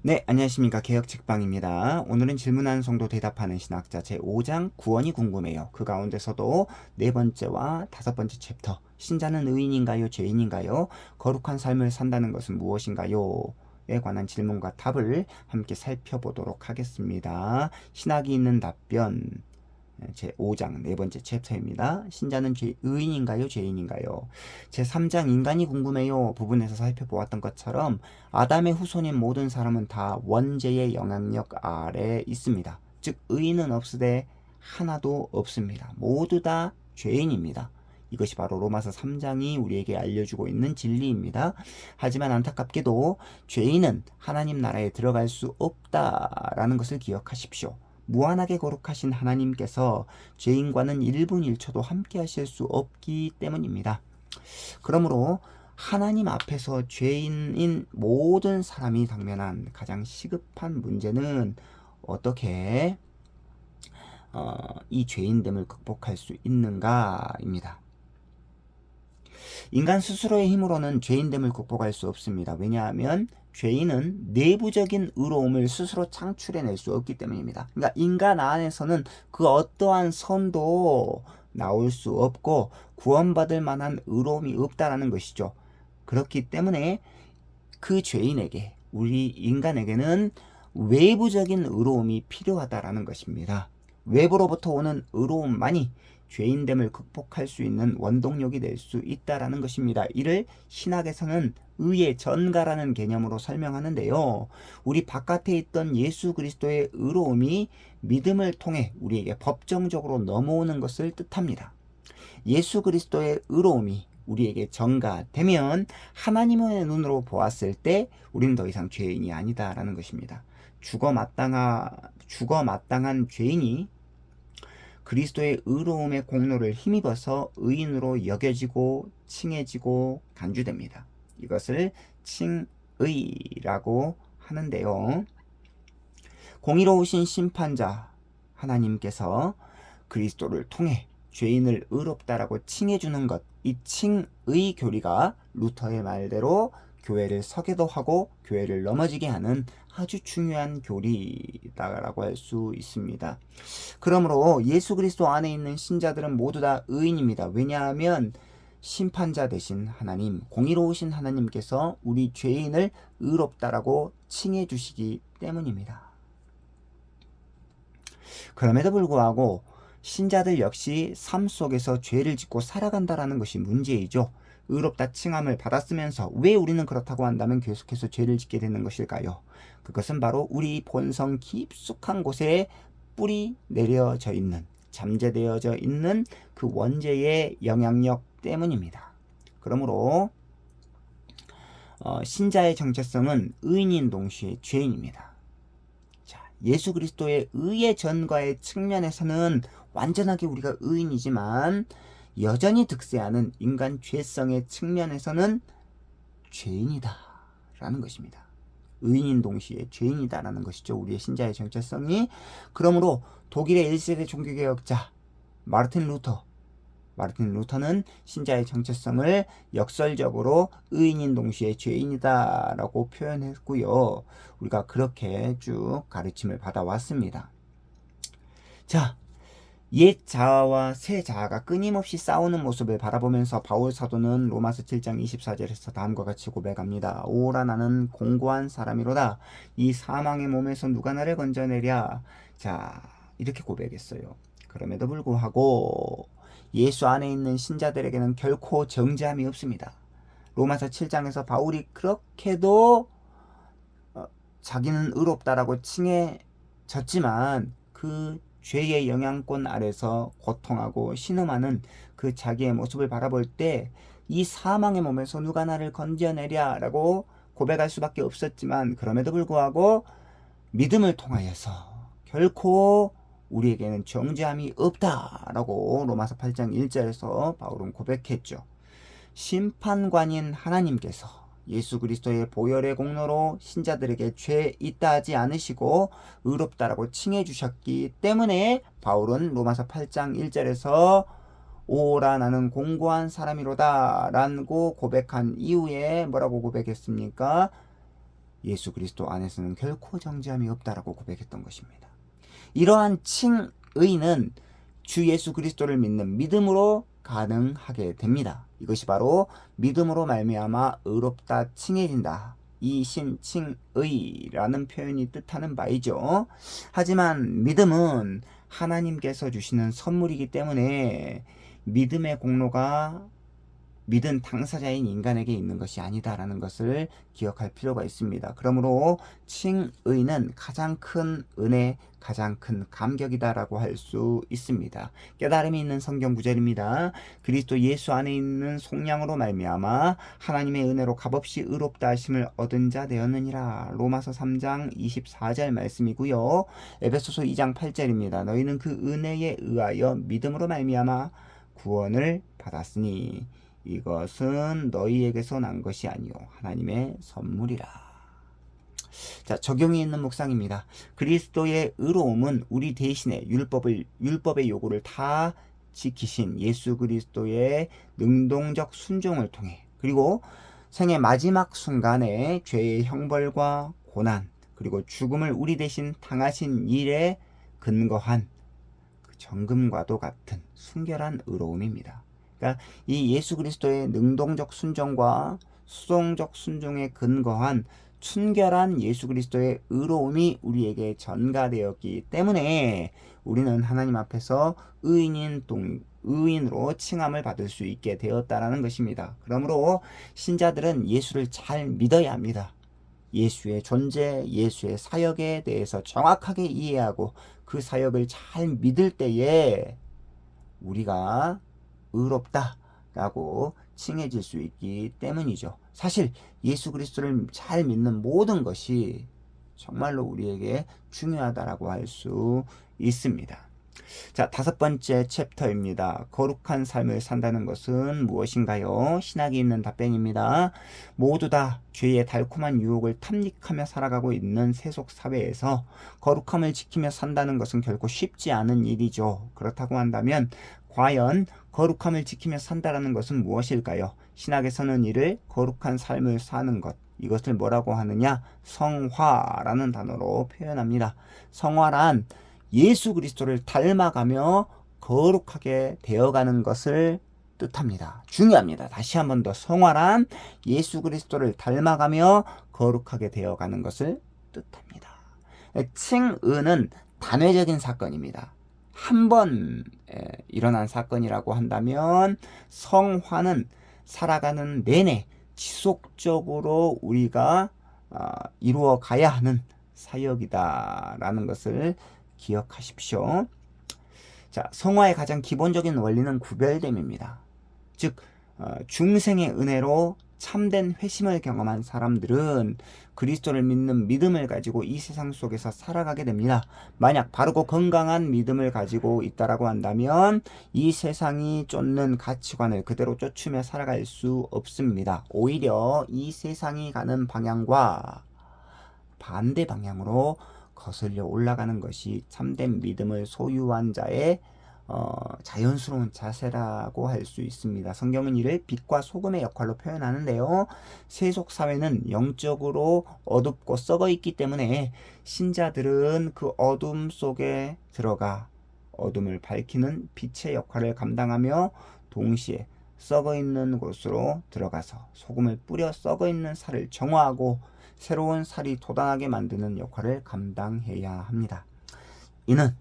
네, 안녕하십니까. 개혁책방입니다. 오늘은 질문하는 성도 대답하는 신학자 제5장 구원이 궁금해요. 그 가운데서도 네 번째와 다섯 번째 챕터, 신자는 의인인가요, 죄인인가요? 거룩한 삶을 산다는 것은 무엇인가요? 에 관한 질문과 답을 함께 살펴보도록 하겠습니다. 신학이 있는 답변, 제5장 네 번째 챕터입니다. 신자는 의인인가요, 죄인인가요? 제3장 인간이 궁금해요 부분에서 살펴보았던 것처럼 아담의 후손인 모든 사람은 다 원죄의 영향력 아래 있습니다. 즉 의인은 없으되 하나도 없습니다. 모두 다 죄인입니다. 이것이 바로 로마서 3장이 우리에게 알려주고 있는 진리입니다. 하지만 안타깝게도 죄인은 하나님 나라에 들어갈 수 없다라는 것을 기억하십시오. 무한하게 거룩하신 하나님께서 죄인과는 1분 1초도 함께 하실 수 없기 때문입니다. 그러므로 하나님 앞에서 죄인인 모든 사람이 당면한 가장 시급한 문제는 어떻게 이 죄인됨을 극복할 수 있는가입니다. 인간 스스로의 힘으로는 죄인됨을 극복할 수 없습니다. 왜냐하면 죄인은 내부적인 의로움을 스스로 창출해낼 수 없기 때문입니다. 그러니까 인간 안에서는 그 어떠한 선도 나올 수 없고 구원받을 만한 의로움이 없다라는 것이죠. 그렇기 때문에 그 죄인에게, 우리 인간에게는 외부적인 의로움이 필요하다라는 것입니다. 외부로부터 오는 의로움만이 죄인됨을 극복할 수 있는 원동력이 될 수 있다라는 것입니다. 이를 신학에서는 의의 전가라는 개념으로 설명하는데요. 우리 바깥에 있던 예수 그리스도의 의로움이 믿음을 통해 우리에게 법정적으로 넘어오는 것을 뜻합니다. 예수 그리스도의 의로움이 우리에게 전가되면 하나님의 눈으로 보았을 때 우리는 더 이상 죄인이 아니다라는 것입니다. 죽어 마땅한 죄인이 그리스도의 의로움의 공로를 힘입어서 의인으로 여겨지고 칭해지고 간주됩니다. 이것을 칭의라고 하는데요. 공의로우신 심판자 하나님께서 그리스도를 통해 죄인을 의롭다라고 칭해주는 것, 이 칭의 교리가 루터의 말대로 교회를 서게도 하고 교회를 넘어지게 하는 아주 중요한 교리다라고 할 수 있습니다. 그러므로 예수 그리스도 안에 있는 신자들은 모두 다 의인입니다. 왜냐하면 심판자 되신 하나님, 공의로우신 하나님께서 우리 죄인을 의롭다라고 칭해 주시기 때문입니다. 그럼에도 불구하고 신자들 역시 삶 속에서 죄를 짓고 살아간다라는 것이 문제이죠. 의롭다 칭함을 받았으면서 왜 우리는 그렇다고 한다면 계속해서 죄를 짓게 되는 것일까요? 그것은 바로 우리 본성 깊숙한 곳에 뿌리 내려져 있는, 잠재되어져 있는 그 원죄의 영향력 때문입니다. 그러므로 신자의 정체성은 의인인 동시에 죄인입니다. 예수 그리스도의 의의 전과의 측면에서는 완전하게 우리가 의인이지만 여전히 득세하는 인간 죄성의 측면에서는 죄인이다 라는 것입니다. 의인인 동시에 죄인이다라는 것이죠. 우리의 신자의 정체성이. 그러므로 독일의 1세대 종교개혁자 마르틴 루터는 신자의 정체성을 역설적으로 의인인 동시에 죄인이다라고 표현했고요. 우리가 그렇게 쭉 가르침을 받아왔습니다. 자, 옛 자아와 새 자아가 끊임없이 싸우는 모습을 바라보면서 바울 사도는 로마서 7장 24절에서 다음과 같이 고백합니다. 오라 나는 공고한 사람이로다. 이 사망의 몸에서 누가 나를 건져내랴. 자, 이렇게 고백했어요. 그럼에도 불구하고 예수 안에 있는 신자들에게는 결코 정죄함이 없습니다. 로마서 7장에서 바울이 그렇게도 자기는 의롭다라고 칭해졌지만 그 죄의 영향권 아래서 고통하고 신음하는 그 자기의 모습을 바라볼 때 이 사망의 몸에서 누가 나를 건져내랴 라고 고백할 수밖에 없었지만 그럼에도 불구하고 믿음을 통하여서 결코 우리에게는 정죄함이 없다라고 로마서 8장 1절에서 바울은 고백했죠. 심판관인 하나님께서 예수 그리스도의 보혈의 공로로 신자들에게 죄 있다 하지 않으시고 의롭다라고 칭해 주셨기 때문에 바울은 로마서 8장 1절에서 오라 나는 공고한 사람이로다 라고 고백한 이후에 뭐라고 고백했습니까? 예수 그리스도 안에서는 결코 정죄함이 없다라고 고백했던 것입니다. 이러한 칭의는 주 예수 그리스도를 믿는 믿음으로 가능하게 됩니다. 이것이 바로 믿음으로 말미암아 의롭다 칭해진다. 이신칭의라는 표현이 뜻하는 바이죠. 하지만 믿음은 하나님께서 주시는 선물이기 때문에 믿음의 공로가 믿은 당사자인 인간에게 있는 것이 아니다라는 것을 기억할 필요가 있습니다. 그러므로 칭의는 가장 큰 은혜, 가장 큰 감격이다라고 할 수 있습니다. 깨달음이 있는 성경 구절입니다. 그리스도 예수 안에 있는 속량으로 말미암아 하나님의 은혜로 값없이 의롭다 하심을 얻은 자 되었느니라. 로마서 3장 24절 말씀이고요. 에베소서 2장 8절입니다. 너희는 그 은혜에 의하여 믿음으로 말미암아 구원을 받았으니 이것은 너희에게서 난 것이 아니요 하나님의 선물이라. 자, 적용이 있는 묵상입니다. 그리스도의 의로움은 우리 대신에 율법의 요구를 다 지키신 예수 그리스도의 능동적 순종을 통해, 그리고 생의 마지막 순간에 죄의 형벌과 고난 그리고 죽음을 우리 대신 당하신 일에 근거한 그 정금과도 같은 순결한 의로움입니다. 그러니까 이 예수 그리스도의 능동적 순종과 수동적 순종에 근거한 순결한 예수 그리스도의 의로움이 우리에게 전가되었기 때문에 우리는 하나님 앞에서 의인으로 칭함을 받을 수 있게 되었다라는 것입니다. 그러므로 신자들은 예수를 잘 믿어야 합니다. 예수의 존재, 예수의 사역에 대해서 정확하게 이해하고 그 사역을 잘 믿을 때에 우리가 의롭다라고 칭해질 수 있기 때문이죠. 사실 예수 그리스도를 잘 믿는 모든 것이 정말로 우리에게 중요하다라고 할 수 있습니다. 자, 5번째 챕터입니다. 거룩한 삶을 산다는 것은 무엇인가요? 신학이 있는 답변입니다. 모두 다 죄의 달콤한 유혹을 탐닉하며 살아가고 있는 세속 사회에서 거룩함을 지키며 산다는 것은 결코 쉽지 않은 일이죠. 그렇다고 한다면 과연 거룩함을 지키며 산다는 것은 무엇일까요? 신학에서는 이를 거룩한 삶을 사는 것, 이것을 뭐라고 하느냐? 성화라는 단어로 표현합니다. 성화란 예수 그리스도를 닮아가며 거룩하게 되어가는 것을 뜻합니다. 중요합니다. 다시 한 번 더, 성화란 예수 그리스도를 닮아가며 거룩하게 되어가는 것을 뜻합니다. 칭의는 단회적인 사건입니다. 한 번 일어난 사건이라고 한다면 성화는 살아가는 내내 지속적으로 우리가 이루어 가야 하는 사역이다라는 것을 기억하십시오. 자, 성화의 가장 기본적인 원리는 구별됨입니다. 즉 중생의 은혜로 참된 회심을 경험한 사람들은 그리스도를 믿는 믿음을 가지고 이 세상 속에서 살아가게 됩니다. 만약 바르고 건강한 믿음을 가지고 있다라고 한다면 이 세상이 쫓는 가치관을 그대로 쫓으며 살아갈 수 없습니다. 오히려 이 세상이 가는 방향과 반대 방향으로 거슬려 올라가는 것이 참된 믿음을 소유한 자의 자연스러운 자세라고 할 수 있습니다. 성경은 이를 빛과 소금의 역할로 표현하는데요. 세속 사회는 영적으로 어둡고 썩어 있기 때문에 신자들은 그 어둠 속에 들어가 어둠을 밝히는 빛의 역할을 감당하며 동시에 썩어 있는 곳으로 들어가서 소금을 뿌려 썩어 있는 살을 정화하고 새로운 살이 돋아나게 만드는 역할을 감당해야 합니다. 이는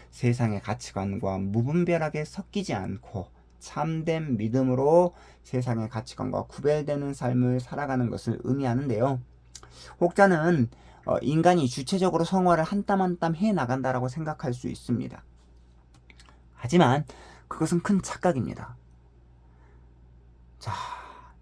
세상의 가치관과 무분별하게 섞이지 않고 참된 믿음으로 세상의 가치관과 구별되는 삶을 살아가는 것을 의미하는데요. 혹자는 인간이 주체적으로 성화를 한 땀 한 땀 해나간다라고 생각할 수 있습니다. 하지만 그것은 큰 착각입니다. 자,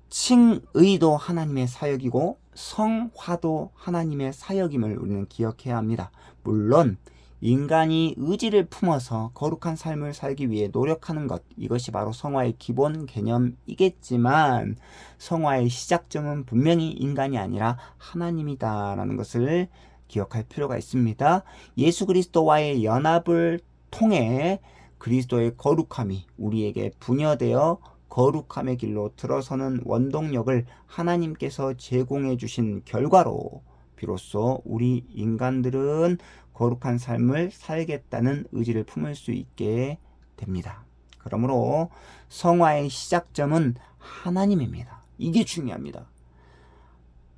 칭의도 하나님의 사역이고 성화도 하나님의 사역임을 우리는 기억해야 합니다. 물론 인간이 의지를 품어서 거룩한 삶을 살기 위해 노력하는 것, 이것이 바로 성화의 기본 개념이겠지만 성화의 시작점은 분명히 인간이 아니라 하나님이다라는 것을 기억할 필요가 있습니다. 예수 그리스도와의 연합을 통해 그리스도의 거룩함이 우리에게 분여되어 거룩함의 길로 들어서는 원동력을 하나님께서 제공해 주신 결과로 비로소 우리 인간들은 거룩한 삶을 살겠다는 의지를 품을 수 있게 됩니다. 그러므로 성화의 시작점은 하나님입니다. 이게 중요합니다.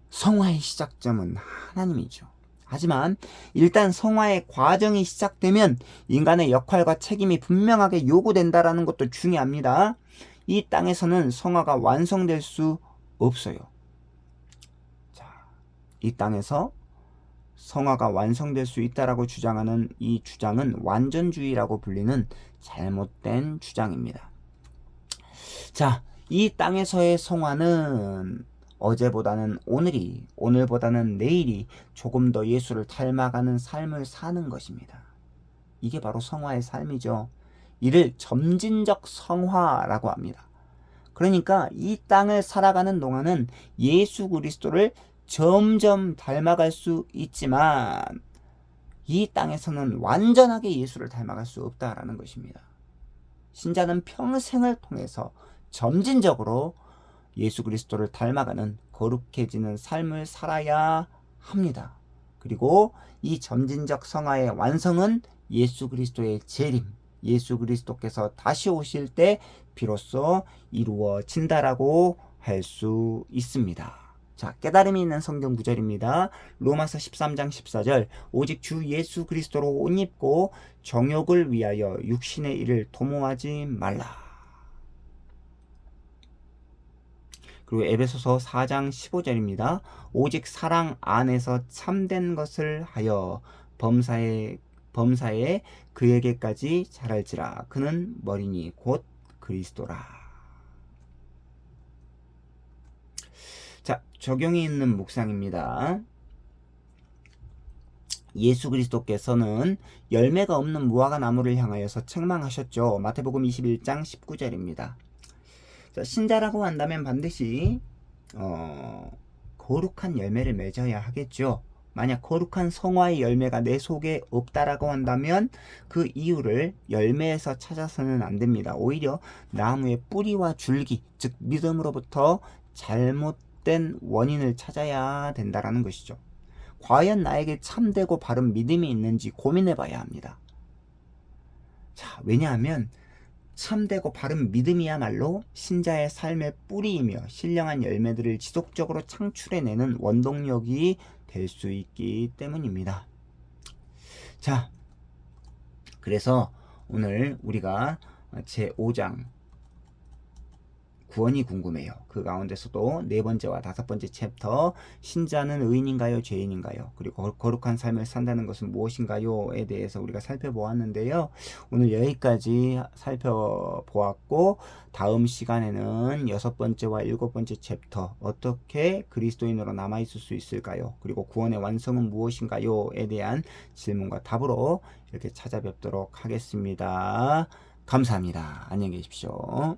성화의 시작점은 하나님이죠. 하지만 일단 성화의 과정이 시작되면 인간의 역할과 책임이 분명하게 요구된다는 것도 중요합니다. 이 땅에서는 성화가 완성될 수 없어요. 자, 이 땅에서 성화가 완성될 수 있다라고 주장하는 이 주장은 완전주의라고 불리는 잘못된 주장입니다. 자, 이 땅에서의 성화는 어제보다는 오늘이, 오늘보다는 내일이 조금 더 예수를 닮아가는 삶을 사는 것입니다. 이게 바로 성화의 삶이죠. 이를 점진적 성화라고 합니다. 그러니까 이 땅을 살아가는 동안은 예수 그리스도를 점점 닮아갈 수 있지만 이 땅에서는 완전하게 예수를 닮아갈 수 없다라는 것입니다. 신자는 평생을 통해서 점진적으로 예수 그리스도를 닮아가는 거룩해지는 삶을 살아야 합니다. 그리고 이 점진적 성화의 완성은 예수 그리스도의 재림, 예수 그리스도께서 다시 오실 때 비로소 이루어진다라고 할 수 있습니다. 자, 깨달음이 있는 성경 구절입니다. 로마서 13장 14절 오직 주 예수 그리스도로 옷 입고 정욕을 위하여 육신의 일을 도모하지 말라. 그리고 에베소서 4장 15절입니다. 오직 사랑 안에서 참된 것을 하여 범사에 그에게까지 자랄지라. 그는 머리니 곧 그리스도라. 자, 적용이 있는 묵상입니다. 예수 그리스도께서는 열매가 없는 무화과 나무를 향하여서 책망하셨죠. 마태복음 21장 19절입니다. 자, 신자라고 한다면 반드시 거룩한 열매를 맺어야 하겠죠. 만약 거룩한 성화의 열매가 내 속에 없다라고 한다면 그 이유를 열매에서 찾아서는 안 됩니다. 오히려 나무의 뿌리와 줄기, 즉 믿음으로부터 잘못된 원인을 찾아야 된다라는 것이죠. 과연 나에게 참되고 바른 믿음이 있는지 고민해 봐야 합니다. 자, 왜냐하면 참되고 바른 믿음이야말로 신자의 삶의 뿌리이며 신령한 열매들을 지속적으로 창출해내는 원동력이 될 수 있기 때문입니다. 자, 그래서 오늘 우리가 제5장 구원이 궁금해요. 그 가운데서도 네 번째와 다섯 번째 챕터 신자는 의인인가요? 죄인인가요? 그리고 거룩한 삶을 산다는 것은 무엇인가요?에 대해서 우리가 살펴보았는데요. 오늘 여기까지 살펴보았고 다음 시간에는 여섯 번째와 일곱 번째 챕터 어떻게 그리스도인으로 남아있을 수 있을까요? 그리고 구원의 완성은 무엇인가요?에 대한 질문과 답으로 이렇게 찾아뵙도록 하겠습니다. 감사합니다. 안녕히 계십시오.